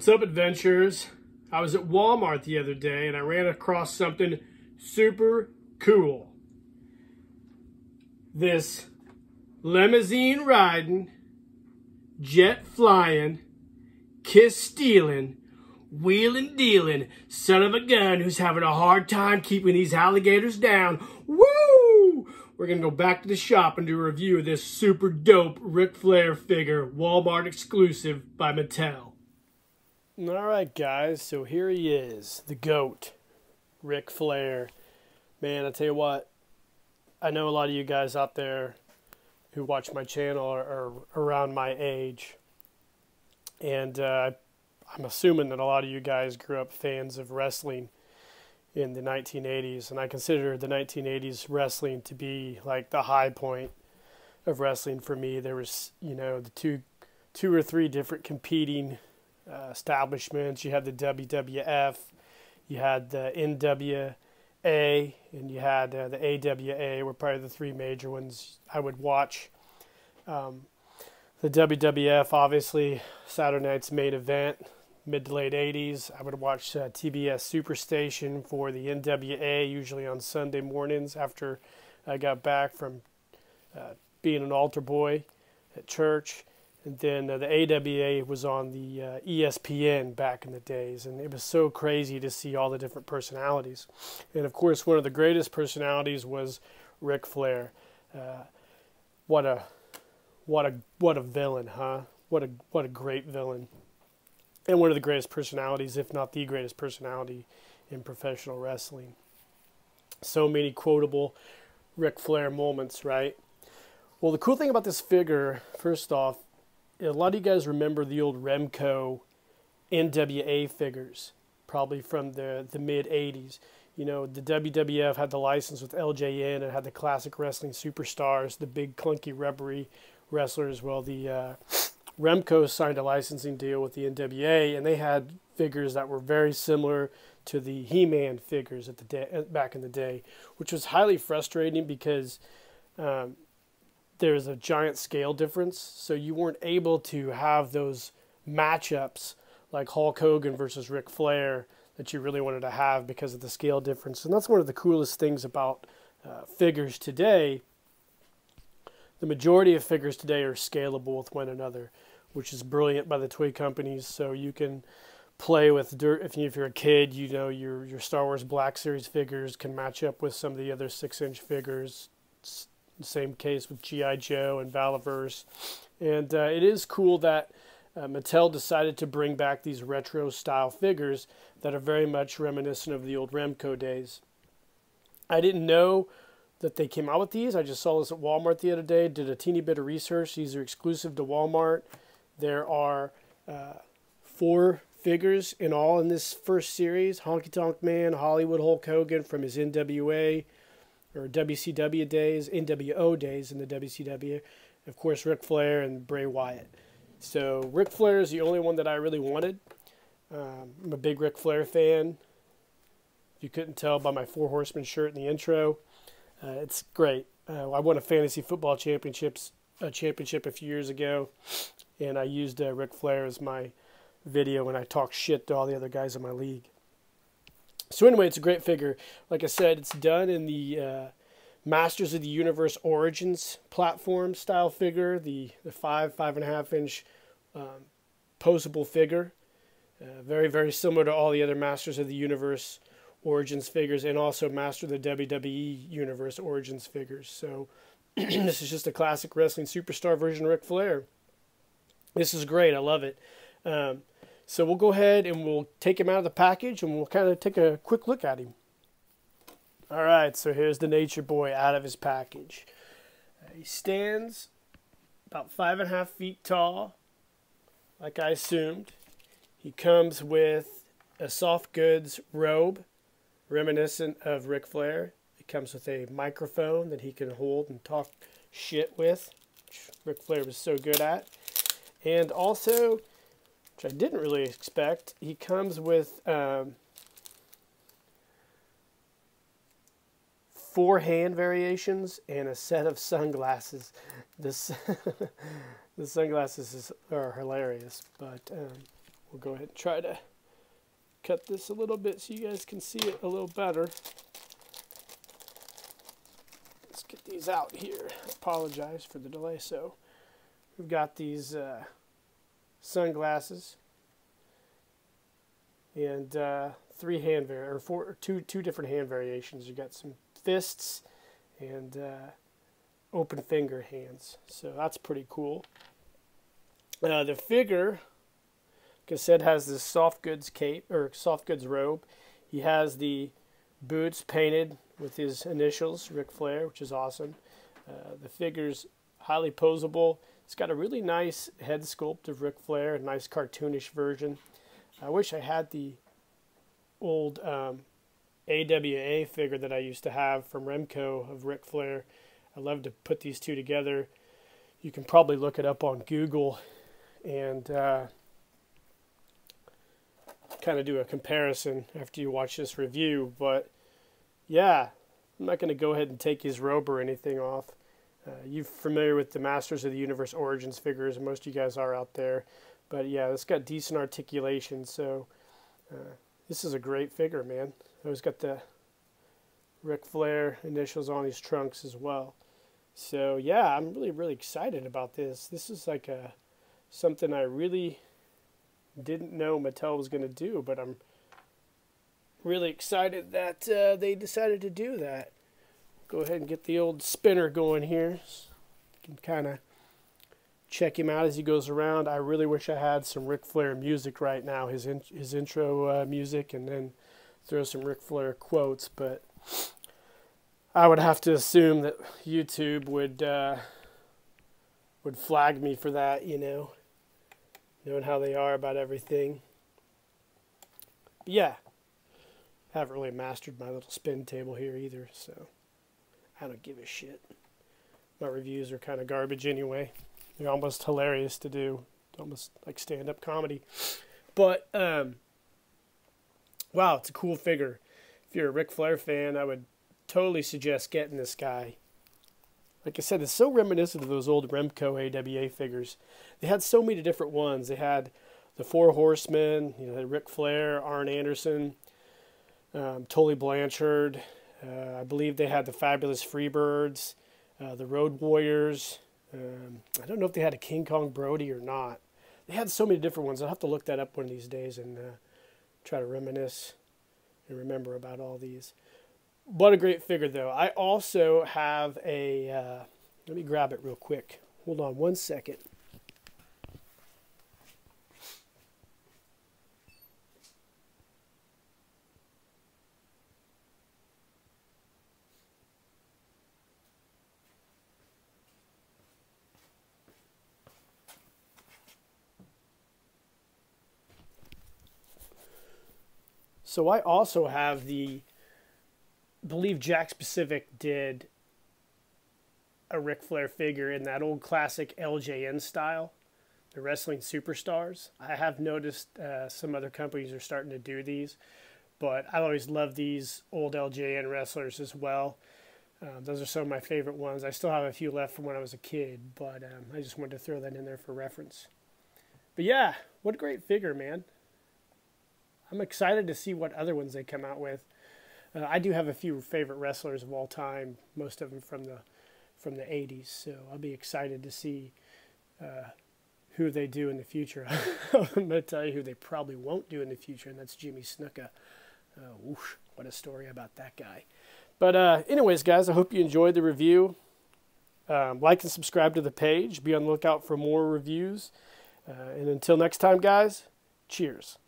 What's up, adventurers? I was at Walmart the other day and I ran across something super cool. This limousine riding, jet flying, kiss stealing, wheeling dealing son of a gun who's having a hard time keeping these alligators down. Woo! We're gonna go back to the shop and do a review of this super dope Ric Flair figure, Walmart exclusive by Mattel. Alright guys, so here he is, the GOAT, Ric Flair. Man, I tell you what, I know a lot of you guys out there who watch my channel are around my age. And I'm assuming that a lot of you guys grew up fans of wrestling in the 1980s. And I consider the 1980s wrestling to be like the high point of wrestling for me. There was, you know, the two or three different competing establishments. You had the WWF, you had the NWA, and you had the AWA were probably the three major ones I would watch. The WWF, obviously, Saturday night's main event, mid to late 80s. I would watch TBS Superstation for the NWA, usually on Sunday mornings after I got back from being an altar boy at church. And then the AWA was on the ESPN back in the days, and it was so crazy to see all the different personalities. And of course, one of the greatest personalities was Ric Flair. What a villain, huh? What a great villain, and one of the greatest personalities, if not the greatest personality in professional wrestling. So many quotable Ric Flair moments, right? Well, the cool thing about this figure, first off, a lot of you guys remember the old Remco NWA figures, probably from the mid-'80s. You know, the WWF had the license with LJN and had the classic wrestling superstars, the big clunky rubbery wrestlers. Well, the Remco signed a licensing deal with the NWA, and they had figures that were very similar to the He-Man figures back in the day, which was highly frustrating because there's a giant scale difference, so you weren't able to have those matchups like Hulk Hogan versus Ric Flair that you really wanted to have because of the scale difference. And that's one of the coolest things about figures today. The majority of figures today are scalable with one another, which is brilliant by the toy companies. So you can play with if you're a kid, you know, your Star Wars Black Series figures can match up with some of the other 6-inch figures. Same case with G.I. Joe and Valaverse. And it is cool that Mattel decided to bring back these retro style figures that are very much reminiscent of the old Remco days. I didn't know that they came out with these. I just saw this at Walmart the other day, did a teeny bit of research. These are exclusive to Walmart. There are 4 figures in all in this first series. Honky Tonk Man, Hollywood Hulk Hogan from his NWA or WCW days, NWO days in the WCW. Of course, Ric Flair and Bray Wyatt. So Ric Flair is the only one that I really wanted. I'm a big Ric Flair fan. If you couldn't tell by my 4 Horsemen shirt in the intro, it's great. I won a fantasy football championship a few years ago, and I used Ric Flair as my video when I talked shit to all the other guys in my league. So anyway, it's a great figure. Like I said, it's done in the Masters of the Universe Origins platform style figure, the 5.5 inch posable figure. Very, very similar to all the other Masters of the Universe Origins figures, and also Master of the WWE Universe Origins figures. So this is just a classic wrestling superstar version of Ric Flair. This is great. I love it. So we'll go ahead and we'll take him out of the package and we'll kind of take a quick look at him. All right, so here's the Nature Boy out of his package. He stands about 5.5 feet tall, like I assumed. He comes with a soft goods robe, reminiscent of Ric Flair. It comes with a microphone that he can hold and talk shit with, which Ric Flair was so good at. And also, which I didn't really expect, he comes with 4 hand variations and a set of sunglasses. This the sunglasses are hilarious, but We'll go ahead and try to cut this a little bit so you guys can see it a little better. Let's get these out here. I apologize for the delay. So we've got these sunglasses and two different hand variations. You got some fists and open finger hands. So that's pretty cool. The figure, like I said, has this soft goods cape or soft goods robe. He has the boots painted with his initials, Ric Flair, which is awesome. The figure's highly posable. It's got a really nice head sculpt of Ric Flair, a nice cartoonish version. I wish I had the old AWA figure that I used to have from Remco of Ric Flair. I love to put these two together. You can probably look it up on Google and kind of do a comparison after you watch this review. But yeah, I'm not going to go ahead and take his robe or anything off. You're familiar with the Masters of the Universe Origins figures, and most of you guys are out there. But yeah, it's got decent articulation, so this is a great figure, man. It's got the Ric Flair initials on his trunks as well. So yeah, I'm really excited about this. This is like something I really didn't know Mattel was going to do, but I'm really excited that they decided to do that. Go ahead and get the old spinner going here. You can kind of check him out as he goes around. I really wish I had some Ric Flair music right now, his intro music, and then throw some Ric Flair quotes, but I would have to assume that YouTube would flag me for that, you know, knowing how they are about everything. But yeah, I haven't really mastered my little spin table here either, so I don't give a shit. My reviews are kind of garbage anyway. They're almost hilarious to do, almost like stand-up comedy. But wow, it's a cool figure. If you're a Ric Flair fan, I would totally suggest getting this guy. Like I said, it's so reminiscent of those old Remco AWA figures. They had so many different ones. They had the Four Horsemen, you know, Ric Flair, Arn Anderson, Tully Blanchard. I believe they had the Fabulous Freebirds, the Road Warriors. I don't know if they had a King Kong Brody or not. They had so many different ones. I'll have to look that up one of these days and try to reminisce and remember about all these. What a great figure, though. I also have a... let me grab it real quick. Hold on one second. So I also have I believe Jakks Pacific did a Ric Flair figure in that old classic LJN style, the Wrestling Superstars. I have noticed some other companies are starting to do these, but I always love these old LJN wrestlers as well. Those are some of my favorite ones. I still have a few left from when I was a kid, but I just wanted to throw that in there for reference. But yeah, what a great figure, man. I'm excited to see what other ones they come out with. I do have a few favorite wrestlers of all time, most of them from the 80s, so I'll be excited to see who they do in the future. I'm going to tell you who they probably won't do in the future, and that's Jimmy Snuka. Whoosh, what a story about that guy. But anyways, guys, I hope you enjoyed the review. Like and subscribe to the page. Be on the lookout for more reviews. And until next time, guys, cheers.